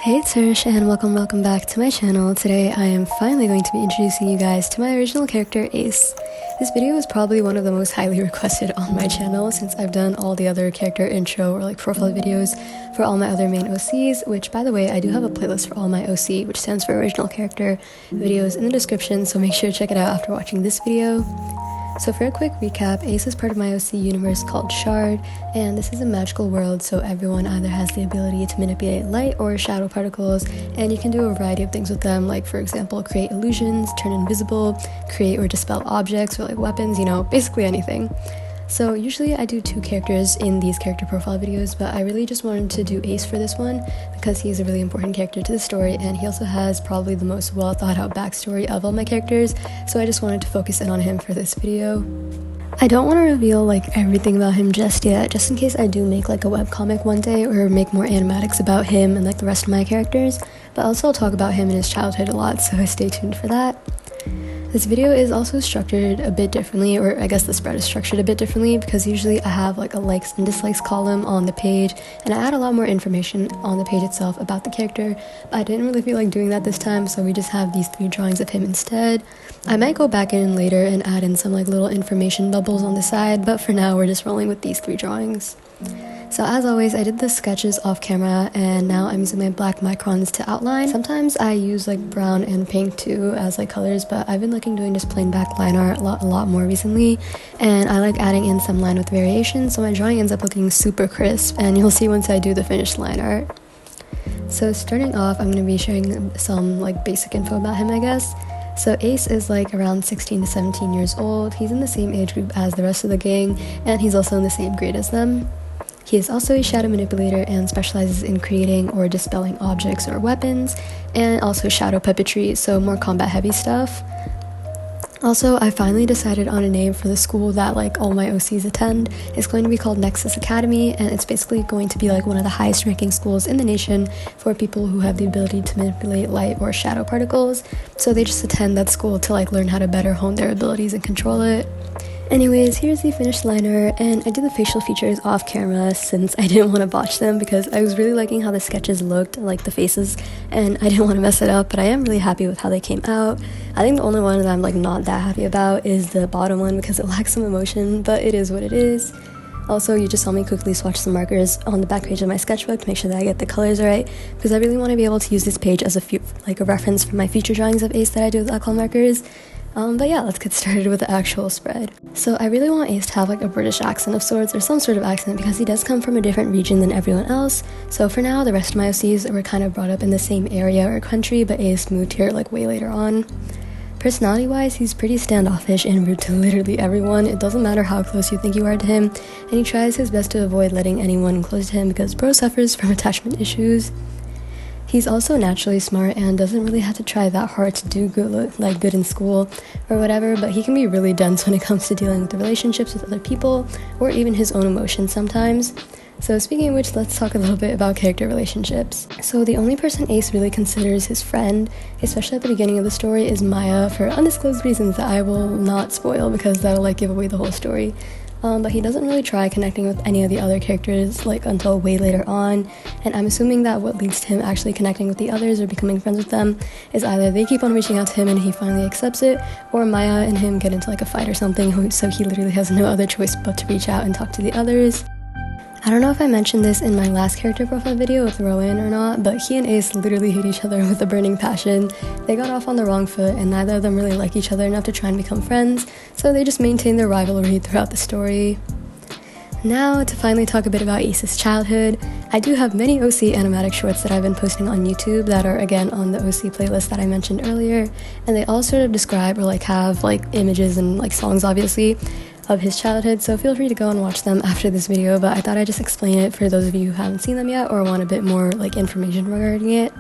Hey, it's Hersh, and welcome back to my channel. Today I am finally going to be introducing you guys to my original character, Ace. This video is probably one of the most highly requested on my channel since I've done all the other character intro or like profile videos for all my other main OCs, which by the way, I do have a playlist for all my OC, which stands for original character videos, in the description, so make sure to check it out after watching this video. So for a quick recap, Ace is part of my OC universe called SHARD, and this is a magical world, so everyone either has the ability to manipulate light or shadow particles, and you can do a variety of things with them, like for example create illusions, turn invisible, create or dispel objects or like weapons, you know, basically anything. So usually I do 2 characters in these character profile videos, but I really just wanted to do Ace for this one because he's a really important character to the story, and he also has probably the most well thought out backstory of all my characters, so I just wanted to focus in on him for this video. I don't want to reveal like everything about him just yet, just in case I do make like a webcomic one day or make more animatics about him and like the rest of my characters, but also I'll talk about him in his childhood a lot, so stay tuned for that. This video is also structured a bit differently, or I guess the spread is structured a bit differently, because usually I have like a likes and dislikes column on the page, and I add a lot more information on the page itself about the character, but I didn't really feel like doing that this time, so we just have these 3 drawings of him instead. I might go back in later and add in some like little information bubbles on the side, but for now we're just rolling with these 3 drawings. So as always, I did the sketches off camera, and now I'm using my black microns to outline. Sometimes I use like brown and pink too as like colors, but I've been doing just plain black line art a lot more recently, and I like adding in some line with variation, so my drawing ends up looking super crisp, and you'll see once I do the finished line art. So starting off, I'm going to be sharing some like basic info about him, I guess. So Ace is like around 16 to 17 years old. He's in the same age group as the rest of the gang, and he's also in the same grade as them. He is also a shadow manipulator and specializes in creating or dispelling objects or weapons, and also shadow puppetry, so more combat heavy stuff. Also, I finally decided on a name for the school that like all my OCs attend. It's going to be called Nexus Academy, and it's basically going to be like one of the highest ranking schools in the nation for people who have the ability to manipulate light or shadow particles. So they just attend that school to like learn how to better hone their abilities and control it. Anyways, here's the finished liner, and I did the facial features off camera since I didn't want to botch them because I was really liking how the sketches looked, like the faces, and I didn't want to mess it up, but I am really happy with how they came out. I think the only one that I'm like not that happy about is the bottom one because it lacks some emotion, but it is what it is. Also, you just saw me quickly swatch some markers on the back page of my sketchbook to make sure that I get the colors right, because I really want to be able to use this page as a reference for my future drawings of Ace that I do with alcohol markers. But yeah, let's get started with the actual spread. So I really want Ace to have like a British accent of sorts, or some sort of accent, because he does come from a different region than everyone else. So for now, the rest of my OCs were kind of brought up in the same area or country, but Ace moved here like way later on. Personality wise, he's pretty standoffish and rude to literally everyone. It doesn't matter how close you think you are to him, and he tries his best to avoid letting anyone close to him because bro suffers from attachment issues. He's also naturally smart and doesn't really have to try that hard to do good in school or whatever, but he can be really dense when it comes to dealing with the relationships with other people or even his own emotions sometimes. So speaking of which, let's talk a little bit about character relationships. So the only person Ace really considers his friend, especially at the beginning of the story, is Maya, for undisclosed reasons that I will not spoil because that'll like give away the whole story. But he doesn't really try connecting with any of the other characters like until way later on, and I'm assuming that what leads to him actually connecting with the others or becoming friends with them is either they keep on reaching out to him and he finally accepts it, or Maya and him get into like a fight or something, so he literally has no other choice but to reach out and talk to the others. I don't know if I mentioned this in my last character profile video with Rowan or not, but he and Ace literally hate each other with a burning passion. They got off on the wrong foot, and neither of them really like each other enough to try and become friends, so they just maintain their rivalry throughout the story. Now, to finally talk a bit about Ace's childhood, I do have many OC animatic shorts that I've been posting on YouTube that are again on the OC playlist that I mentioned earlier, and they all sort of describe or like have like images and like songs obviously of his childhood, so feel free to go and watch them after this video, but I thought I'd just explain it for those of you who haven't seen them yet or want a bit more like information regarding it.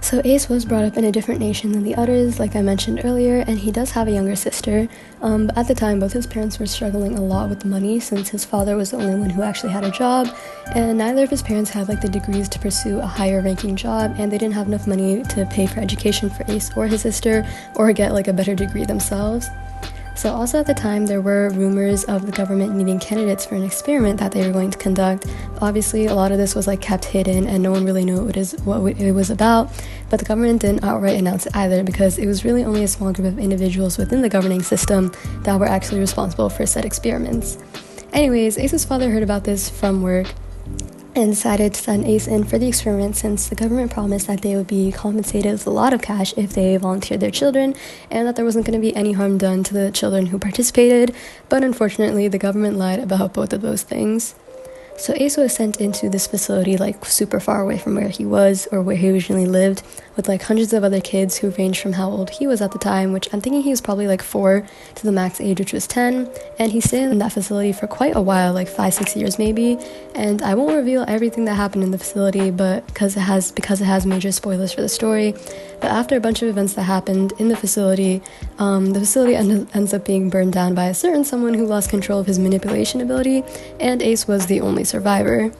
So Ace was brought up in a different nation than the others, like I mentioned earlier, and he does have a younger sister, but at the time both his parents were struggling a lot with money since his father was the only one who actually had a job, and neither of his parents had like the degrees to pursue a higher ranking job, and they didn't have enough money to pay for education for Ace or his sister or get like a better degree themselves. So also at the time, there were rumors of the government needing candidates for an experiment that they were going to conduct. Obviously, a lot of this was like kept hidden and no one really knew what it was about, but the government didn't outright announce it either because it was really only a small group of individuals within the governing system that were actually responsible for said experiments. Anyways, Ace's father heard about this from work and decided to send Ace in for the experiment since the government promised that they would be compensated with a lot of cash if they volunteered their children and that there wasn't going to be any harm done to the children who participated, but unfortunately the government lied about both of those things. So Ace was sent into this facility like super far away from where he was or where he originally lived with like hundreds of other kids who ranged from how old he was at the time, which I'm thinking he was probably like 4 to the max age, which was 10, and he stayed in that facility for quite a while, like 5-6 years maybe, and I won't reveal everything that happened in the facility but because it has major spoilers for the story. But after a bunch of events that happened in the facility ends up being burned down by a certain someone who lost control of his manipulation ability, and Ace was the only survivor.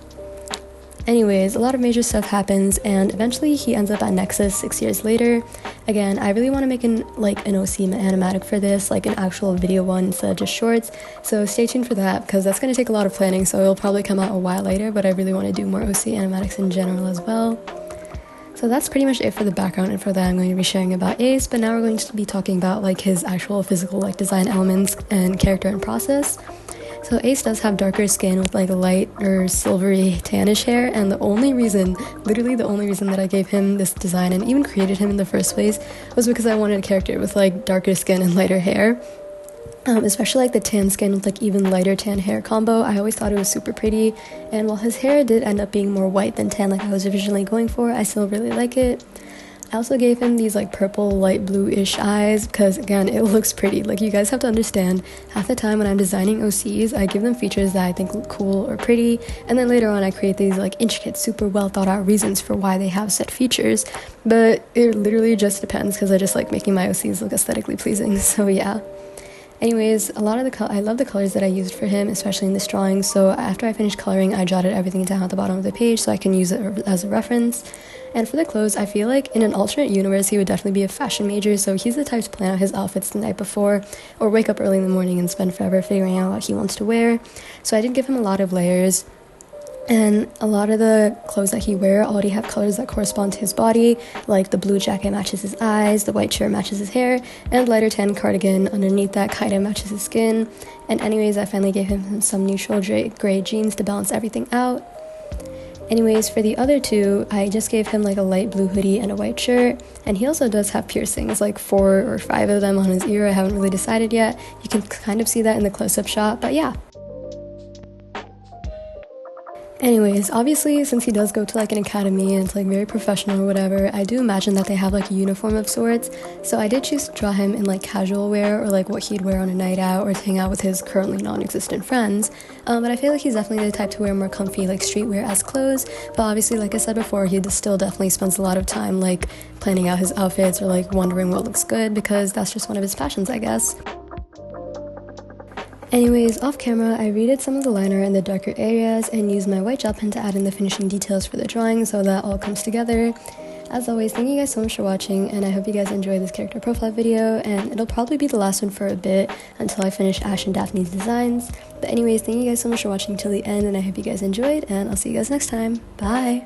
Anyways, a lot of major stuff happens, and eventually he ends up at Nexus 6 years later. Again, I really want to make an OC animatic for this, like an actual video one instead of just shorts, so stay tuned for that because that's going to take a lot of planning, so it'll probably come out a while later, but I really want to do more OC animatics in general as well. So that's pretty much it for the background info that I'm going to be sharing about Ace, but now we're going to be talking about like his actual physical like design elements and character and process. So Ace does have darker skin with like light or silvery tannish hair, and literally the only reason that I gave him this design and even created him in the first place was because I wanted a character with like darker skin and lighter hair. Especially like the tan skin with like even lighter tan hair combo. I always thought it was super pretty, and while his hair did end up being more white than tan like I was originally going for, I still really like it. I also gave him these like purple light blue-ish eyes because again it looks pretty. Like you guys have to understand, half the time when I'm designing OCs I give them features that I think look cool or pretty, and then later on I create these like intricate super well thought out reasons for why they have set features, but it literally just depends because I just like making my OCs look aesthetically pleasing, so yeah. Anyways, I love the colors that I used for him, especially in this drawing, so after I finished coloring, I jotted everything down at the bottom of the page so I can use it as a reference. And for the clothes, I feel like in an alternate universe, he would definitely be a fashion major, so he's the type to plan out his outfits the night before, or wake up early in the morning and spend forever figuring out what he wants to wear. So I did give him a lot of layers. And a lot of the clothes that he wears already have colors that correspond to his body, like the blue jacket matches his eyes, the white shirt matches his hair, and lighter tan cardigan underneath that kind of matches his skin. And anyways, I finally gave him some neutral gray jeans to balance everything out. Anyways, for the other two, I just gave him like a light blue hoodie and a white shirt, and he also does have piercings, like 4 or 5 of them on his ear. I haven't really decided yet. You can kind of see that in the close-up shot, but yeah. Anyways, obviously, since he does go to like an academy and it's like very professional or whatever, I do imagine that they have like a uniform of sorts, so I did choose to draw him in like casual wear or like what he'd wear on a night out or to hang out with his currently non-existent friends, but I feel like he's definitely the type to wear more comfy like streetwear as clothes, but obviously like I said before, he still definitely spends a lot of time like planning out his outfits or like wondering what looks good because that's just one of his passions, I guess. Anyways, off camera, I redid some of the liner in the darker areas and used my white gel pen to add in the finishing details for the drawing so that all comes together. As always, thank you guys so much for watching, and I hope you guys enjoyed this character profile video, and it'll probably be the last one for a bit until I finish Ash and Daphne's designs. But anyways, thank you guys so much for watching till the end, and I hope you guys enjoyed, and I'll see you guys next time. Bye!